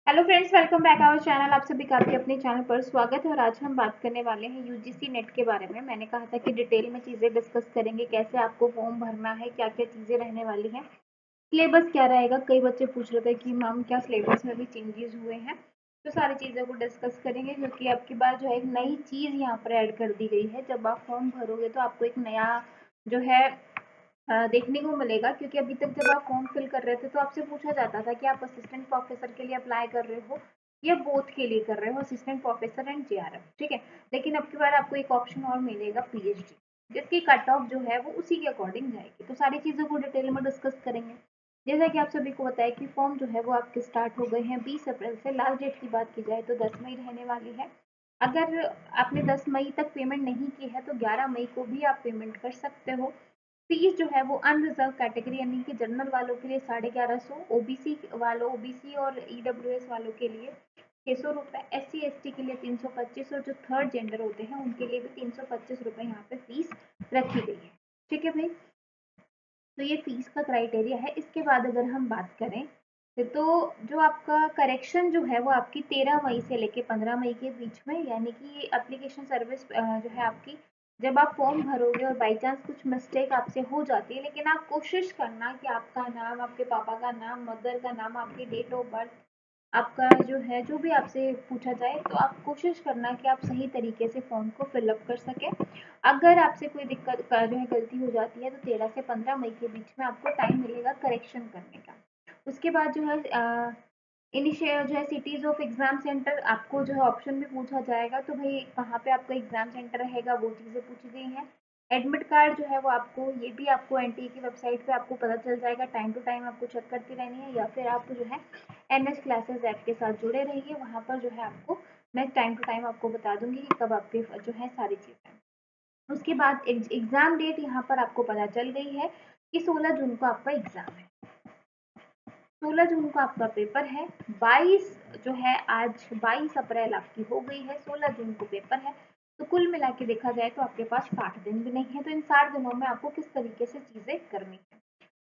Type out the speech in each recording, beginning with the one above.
Hello friends, welcome back our channel. आप सभी का आपके अपने चैनल पर स्वागत है और आज हम बात करने वाले हैं यूजीसी नेट के बारे में। मैंने कहा था कि डिटेल में चीज़ें डिस्कस करेंगे, कैसे आपको फॉर्म भरना है, क्या क्या चीज़ें रहने वाली हैं, सिलेबस क्या रहेगा। कई बच्चे पूछ रहे थे कि मैम क्या सिलेबस में भी चेंजेस हुए हैं, तो सारी चीज़ों को डिस्कस करेंगे क्योंकि आपकी बार जो है एक नई चीज़ यहाँ पर ऐड कर दी गई है। जब आप फॉर्म भरोगे तो आपको एक नया जो है देखने को मिलेगा, क्योंकि अभी तक जब आप फॉर्म फिल कर रहे थे तो आपसे पूछा जाता था कि आप असिस्टेंट प्रोफेसर के लिए अप्लाई कर रहे हो या बोथ के लिए कर रहे हो, असिस्टेंट प्रोफेसर एंड जेआरएफ, ठीक है। लेकिन अब की बार आपको एक ऑप्शन और मिलेगा, पीएचडी, जिसकी कट ऑफ जो है वो उसी के अकॉर्डिंग जाएगी। तो सारी चीज़ों को डिटेल में डिस्कस करेंगे। जैसा कि आप सभी को बताया कि फॉर्म जो है वो आपके स्टार्ट हो गए हैं 20 अप्रैल से। लास्ट डेट की बात की जाए तो 10 मई रहने वाली है। अगर आपने 10 मई तक पेमेंट नहीं की है तो 11 मई को भी आप पेमेंट कर सकते हो। फीस जो है वो अनरिजर्व कैटेगरी यानी कि जनरल वालों के लिए 1150, ओबीसी और ईडब्ल्यूएस वालों के लिए 600 रुपये, SC ST के लिए 325 और जो थर्ड जेंडर होते हैं उनके लिए भी 325 रुपये यहाँ पे फीस रखी गई है। ठीक है भाई, तो ये फीस का क्राइटेरिया है। इसके बाद अगर हम बात करें तो जो आपका करेक्शन जो है वो आपकी 13 मई से लेके 15 मई के बीच में, यानी कि एप्लीकेशन सर्विस जो है आपकी, जब आप फॉर्म भरोगे और बाई चांस कुछ मिस्टेक आपसे हो जाती है, लेकिन आप कोशिश करना कि आपका नाम, आपके पापा का नाम, मदर का नाम, आपकी डेट ऑफ बर्थ, आपका जो है जो भी आपसे पूछा जाए तो आप कोशिश करना कि आप सही तरीके से फॉर्म को फिलअप कर सकें। अगर आपसे कोई दिक्कत जो है गलती हो जाती है तो 13 से 15 मई के बीच में आपको टाइम मिलेगा करेक्शन करने का। उसके बाद जो है इनिशियल जो है सिटीज ऑफ एग्जाम सेंटर, आपको जो है ऑप्शन भी पूछा जाएगा, तो भाई कहाँ पे आपका एग्जाम सेंटर रहेगा वो चीज़ें पूछी गई हैं। एडमिट कार्ड जो है वो आपको, ये भी आपको एनटीए की वेबसाइट पे आपको पता चल जाएगा। टाइम टू टाइम आपको चेक करती रहनी है, या फिर आप जो है एनएस क्लासेस ऐप के साथ जुड़े रहिए। वहाँ पर जो है आपको मैं टाइम टू टाइम आपको बता दूंगी कि कब आपके जो है सारी चीज़ें। उसके बाद एग्जाम डेट यहाँ पर आपको पता चल गई है कि 16 जून को आपका एग्जाम है। 16 जून को आपका पेपर है। 22 जो है, आज 22 अप्रैल आपकी हो गई है, 16 जून को पेपर है। तो कुल मिला के देखा जाए तो आपके पास 60 दिन भी नहीं है। तो इन 60 दिनों में आपको किस तरीके से चीज़ें करनी है,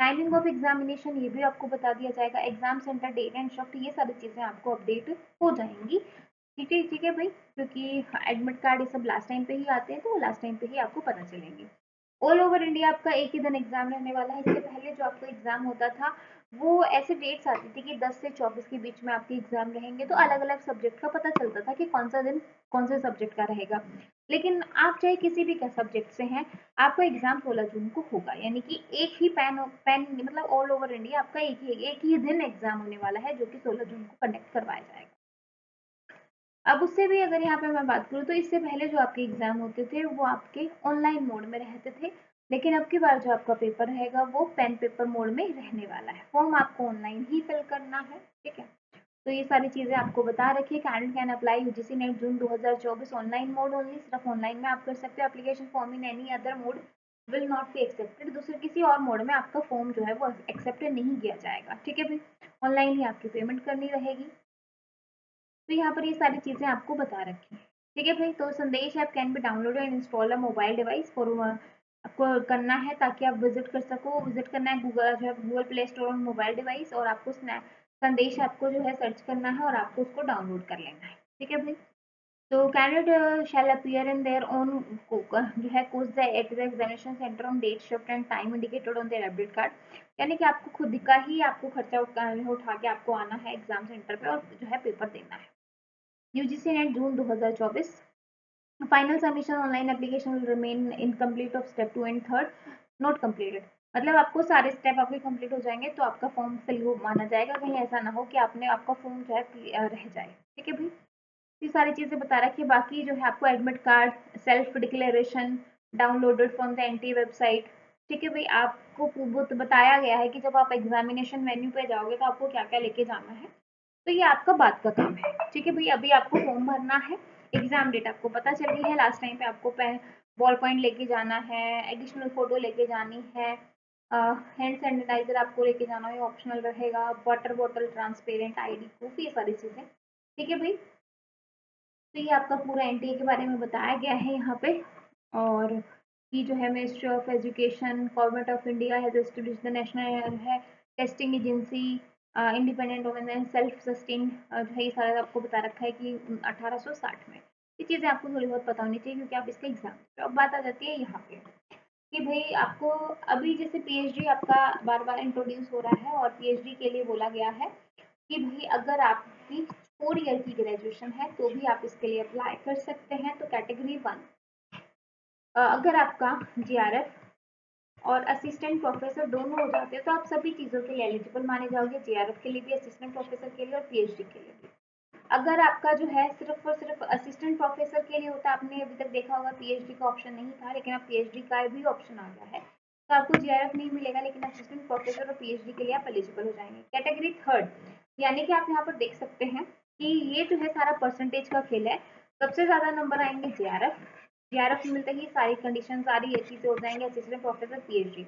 टाइमिंग ऑफ एग्जामिनेशन ये भी आपको बता दिया जाएगा, exam centre, date and shift, ये सारी चीज़ें आपको अपडेट हो जाएंगी। ठीक है भाई, क्योंकि एडमिट कार्ड ये सब लास्ट टाइम पे ही आते हैं तो लास्ट टाइम पे ही आपको पता चलेंगे। ऑल ओवर इंडिया आपका एक ही दिन एग्जाम रहने वाला है। इससे पहले जो आपको एग्जाम होता था वो ऐसे डेट्स आती थी कि 10 से 24 के बीच में आपके एग्जाम रहेंगे, तो अलग अलग सब्जेक्ट का पता चलता था कि कौन सा दिन कौन से सब्जेक्ट का रहेगा। लेकिन आप चाहे किसी भी सब्जेक्ट से हैं, आपका एग्जाम 16 जून को होगा, यानी कि एक ही पैन मतलब ऑल ओवर इंडिया आपका एक ही दिन एग्जाम होने वाला है, जो कि 16 जून को कंडक्ट करवाया जाएगा। अब उससे भी अगर यहाँ पे मैं बात करूँ तो इससे पहले जो आपके एग्जाम होते थे वो आपके ऑनलाइन मोड में रहते थे, लेकिन अब की बार जो आपका पेपर रहेगा वो पेन पेपर मोड में रहने वाला है। फॉर्म आपको ऑनलाइन ही फिल करना है, ठीक है। तो ये सारी चीज़ें आपको बता रखी है। Candidate can apply UGC net June 2024 online mode only, सिर्फ ऑनलाइन में आप कर सकते हो। Application form in any other mode will not be accepted, दूसरे किसी और मोड में आपका फॉर्म जो है वो एक्सेप्ट नहीं किया जाएगा, ठीक है भाई। ऑनलाइन ही आपकी पेमेंट करनी रहेगी। तो यहाँ पर ये सारी चीज़ें आपको बता रखी है, ठीक है भाई। तो संदेश app can be download and install a mobile device for, आपको करना है ताकि आप विजिट कर सको। विजिट करना है गूगल जो है Google play store on mobile device, और आपको संदेश ऐप को जो है सर्च करना है और आपको उसको डाउनलोड कर लेना है, ठीक है भाई। तो candidate shall appear in their own जो है कोर्स the at the examination centre on date shift and time indicated on their admit card, यानी कि आपको खुद का ही आपको खर्चा उठा के आपको आना है एग्जाम सेंटर पे और जो है पेपर देना है। UGC net June 2024, final submission online application will remain incomplete of step 2 and 3 not completed, मतलब आपको सारे स्टेप आपके कंप्लीट हो जाएंगे तो आपका फॉर्म फिल माना जाएगा। कहीं ऐसा ना हो कि आपने आपका फॉर्म जो है रह जाए, ठीक है भाई। ये सारी चीज़ें बता रखी है। बाकी जो है आपको admit card, self declaration downloaded from the NT website, ठीक है भाई। आपको बताया गया है कि जब आप एग्जामिनेशन वेन्यू पे जाओगे तो आपको क्या क्या लेके जाना है, तो ये आपका बात का काम है, ठीक है भाई। अभी आपको फॉर्म भरना है, एग्जाम डेट आपको पता चल गई है। लास्ट टाइम पे आपको पेन, बॉल पॉइंट लेके जाना है, एडिशनल फोटो लेके जानी है, हैंड सैनिटाइजर आपको लेके जाना है, ऑप्शनल रहेगा, water bottle, transparent ID proof, ये सारी चीज़ें, ठीक है भाई। तो ये आपका पूरा एनटीए के बारे में बताया गया है यहाँ पे। और ये जो है ministry of education, government of India has established the national है testing agency independent women, self sustain जो है ये सारा आपको बता रखा है कि 1860 में। ये चीज़ें आपको थोड़ी बहुत पता होनी चाहिए क्योंकि आप इसका एग्जाम। तो अब बात आ जाती है यहाँ पे कि भाई आपको अभी जैसे पीएचडी आपका बार बार इंट्रोड्यूस हो रहा है और पीएचडी के लिए बोला गया है कि भाई अगर आपकी 4 ईयर की ग्रेजुएशन है तो भी आप इसके लिए अप्लाई कर सकते हैं। तो कैटेगरी 1 अगर आपका जीआरएफ और असिस्टेंट प्रोफेसर दोनों हो जाते हैं तो आप सभी चीज़ों के लिए एलिजिबल माने जाओगे, जीआरएफ के लिए भी, असिस्टेंट प्रोफेसर के लिए और पीएचडी के लिए भी। अगर आपका जो है सिर्फ और सिर्फ असिस्टेंट प्रोफेसर के लिए होता है, आपने अभी तक देखा होगा पीएचडी का ऑप्शन नहीं था, लेकिन अब पीएचडी का भी ऑप्शन आ गया है, तो आपको जीआरएफ नहीं मिलेगा, लेकिन असिस्टेंट प्रोफेसर और पीएचडी के लिए आप एलिजिबल हो जाएंगे। कैटेगरी 3 यानी कि आप यहाँ पर देख सकते हैं कि ये जो है सारा परसेंटेज का खेल है। सबसे ज्यादा नंबर आएंगे जीआरएफ, जीआरएफ मिलते ही सारी कंडीशन, सारी ये चीजें हो जाएंगे assistant professor, PhD.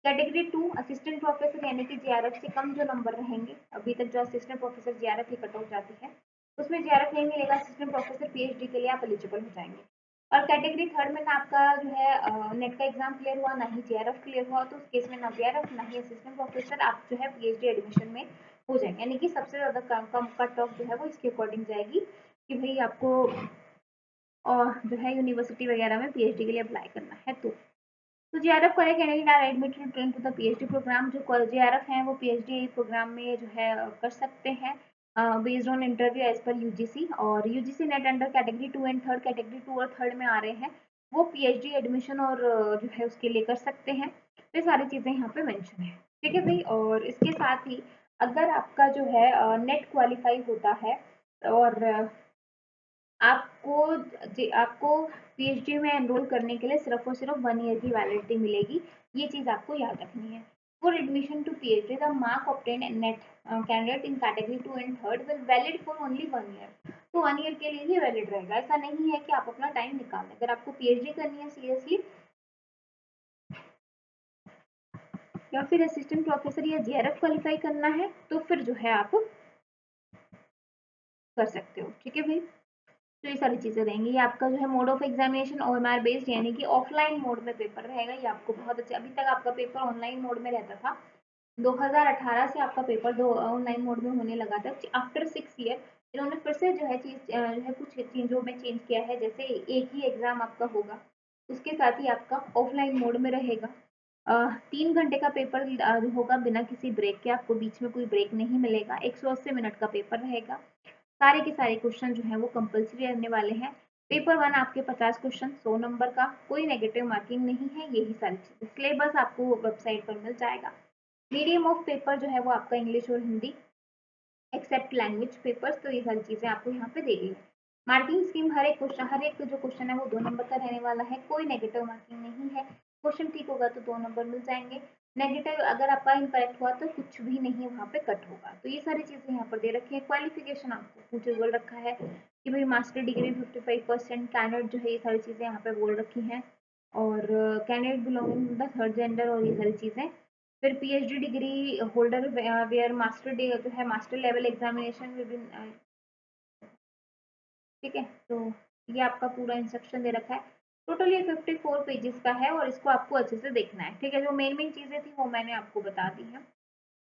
Category 2 assistant professor यानी कि जीआरएफ से कम जो नंबर रहेंगे, अभी तक जो असिस्टेंट प्रोफेसर जीआरएफ की कट ऑफ जाती है उसमें जीआरएफ नहीं मिलेगा, असिस्टेंट प्रोफेसर पीएचडी के लिए आप एलिजिबल हो जाएंगे। और कैटेगरी 3 में ना आपका जो है नेट का एग्जाम क्लियर हुआ, ना ही जीआरएफ क्लियर हुआ, तो उस केस में ना जीआरएफ ना ही असिस्टेंट प्रोफेसर, आप जो है पीएचडी एडमिशन में हो जाएंगे। यानी कि सबसे ज्यादा कम कट ऑफ जो है वो इसके अकॉर्डिंग जाएगी कि भाई आपको और जो है यूनिवर्सिटी वगैरह में पीएचडी के लिए अप्लाई करना है। तो JRF correct candidate are admitted to the PhD programme. जो जीआरएफ हैं वो पीएचडी प्रोग्राम में जो है कर सकते हैं based on interview as per UGC. और UGC NET under category 2 and 3, category 2 और 3 में आ रहे हैं वो पीएचडी एडमिशन और जो है उसके लिए कर सकते हैं। तो ये सारी चीज़ें यहाँ पे मेंशन है, ठीक है भाई। और इसके साथ ही अगर आपका जो है नेट क्वालिफाई होता है और आपको पीएचडी में एनरोल करने के लिए सिर्फ और सिर्फ 1 ईयर की वैलिडिटी मिलेगी। ये चीज़ आपको याद रखनी है। For admission to PhD the mark obtain in NET candidate in category 2 and 3 will valid for only 1 year. तो 1 ईयर के लिए ही वैलिड रहेगा, ऐसा नहीं है कि आप अपना टाइम निकाल लें। अगर आपको पीएचडी करनी है सीरियसली या फिर असिस्टेंट प्रोफेसर या जीआरएफ क्वालिफाई करना है तो फिर जो है आप कर सकते हो, ठीक है भाई। तो ये सारी चीज़ें रहेंगी। ये आपका जो है mode of examination OMR based यानी कि ऑफलाइन मोड में पेपर रहेगा। ये आपको बहुत अच्छे, अभी तक आपका पेपर ऑनलाइन मोड में रहता था, 2018 से आपका पेपर दो ऑनलाइन मोड में होने लगा था। आफ्टर 6 ईयर इन्होंने फिर से जो है चीज जो है कुछ चीज़ों में चेंज किया है। जैसे एक ही एग्जाम आपका होगा, उसके साथ ही आपका ऑफलाइन मोड में रहेगा। 3 घंटे का पेपर होगा बिना किसी ब्रेक के, आपको बीच में कोई ब्रेक नहीं मिलेगा। 180 मिनट का पेपर रहेगा। सारे के सारे क्वेश्चन जो है वो कंपलसरी रहने वाले हैं। पेपर 1 आपके 50 क्वेश्चन 100 नंबर का, कोई नेगेटिव मार्किंग नहीं है। यही सारी चीजें, सिलेबस आपको वेबसाइट पर मिल जाएगा। मीडियम ऑफ पेपर जो है वो आपका इंग्लिश और हिंदी एक्सेप्ट लैंग्वेज पेपर्स। तो ये सारी चीजें आपको यहाँ पे दी गई है। मार्किंग स्कीम हर एक क्वेश्चन, हर एक जो क्वेश्चन है वो 2 नंबर का रहने वाला है। कोई नेगेटिव मार्किंग नहीं है। क्वेश्चन ठीक होगा तो 2 नंबर मिल जाएंगे। नेगेटिव अगर आपका इनकरेक्ट हुआ तो कुछ भी नहीं वहाँ पे कट होगा। तो ये सारी चीजें यहाँ पर दे रखी है। क्वालिफिकेशन आपको पूछे बोल रखा है कि भाई मास्टर डिग्री 55% कैंडिडेट जो है, ये सारी चीजें यहाँ पे बोल रखी हैं। और candidate belonging to the third gender और ये सारी चीजें। फिर PhD degree holder where master जो है मास्टर लेवल एग्जामिनेशन विद, ठीक है। तो ये आपका पूरा इंस्ट्रक्शन दे रखा है। टोटल ये 54 पेजेस का है और इसको आपको अच्छे से देखना है, ठीक है। जो मेन मेन चीजें थी वो मैंने आपको बता दी है।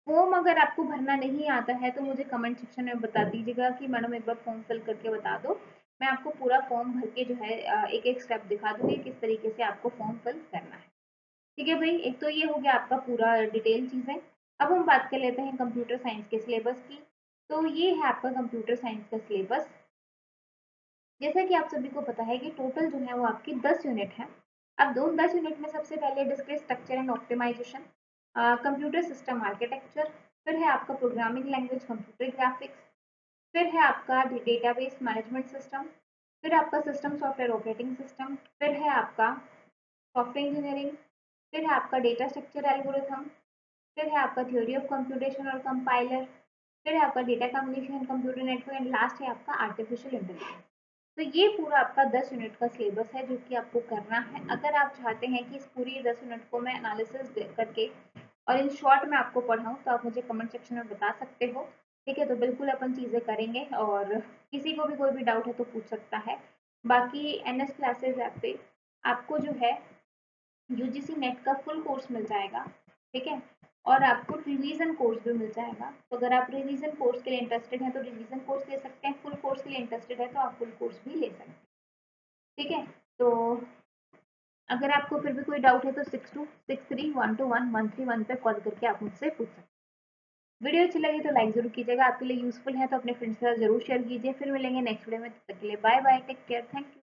फॉर्म अगर आपको भरना नहीं आता है तो मुझे कमेंट सेक्शन में बता दीजिएगा कि मैडम एक बार फॉर्म फिल करके बता दो। मैं आपको पूरा फॉर्म भर के जो है एक एक स्टेप दिखा दूंगी किस तरीके से आपको फॉर्म फिल करना है, ठीक है भाई। एक तो ये हो गया आपका पूरा डिटेल चीज़ें। अब हम बात कर लेते हैं कंप्यूटर साइंस के सिलेबस की। तो ये है आपका कंप्यूटर साइंस का सिलेबस। जैसा कि आप सभी को पता है कि टोटल जो है वो आपकी 10 यूनिट है। अब दो 10 यूनिट में सबसे पहले discrete structure and optimisation, computer system architecture, फिर है आपका प्रोग्रामिंग लैंग्वेज कंप्यूटर ग्राफिक्स, फिर है आपका डेटाबेस मैनेजमेंट सिस्टम, फिर आपका सिस्टम सॉफ्टवेयर ऑपरेटिंग सिस्टम, फिर है आपका सॉफ्टवेयर इंजीनियरिंग, फिर है आपका डेटा स्ट्रक्चर एल्गोरिथम, फिर है आपका थ्योरी ऑफ कंप्यूटेशन और कंपाइलर, फिर है आपका data communication computer network and last है आपका आर्टिफिशियल इंटेलिजेंस। तो ये पूरा आपका 10 यूनिट का सिलेबस है जो कि आपको करना है। अगर आप चाहते हैं कि इस पूरी 10 यूनिट को मैं एनालिसिस करके और इन शॉर्ट में आपको पढ़ाऊँ तो आप मुझे कमेंट सेक्शन में बता सकते हो, ठीक है। तो बिल्कुल अपन चीज़ें करेंगे और किसी को भी कोई भी डाउट है तो पूछ सकता है। बाकी एनएस क्लासेस ऐप पे आपको जो है यूजीसी नेट का फुल कोर्स मिल जाएगा, ठीक है। और आपको रिवीजन कोर्स भी मिल जाएगा। तो अगर आप रिवीजन कोर्स के लिए इंटरेस्टेड हैं तो रिवीजन कोर्स ले सकते हैं, फुल कोर्स के लिए इंटरेस्टेड है तो आप फुल कोर्स भी ले सकते हैं। ठीक है, तो अगर आपको फिर भी कोई डाउट है तो 6263121113 पे कॉल करके आप मुझसे पूछ सकते हैं। वीडियो अच्छी लगी तो लाइक जरूर कीजिएगा, आपके लिए यूजफुल है तो अपने फ्रेंड्स के साथ जरूर शेयर कीजिए। फिर मिलेंगे नेक्स्ट वीडियो में, तब तक के लिए bye bye, take care, thank you.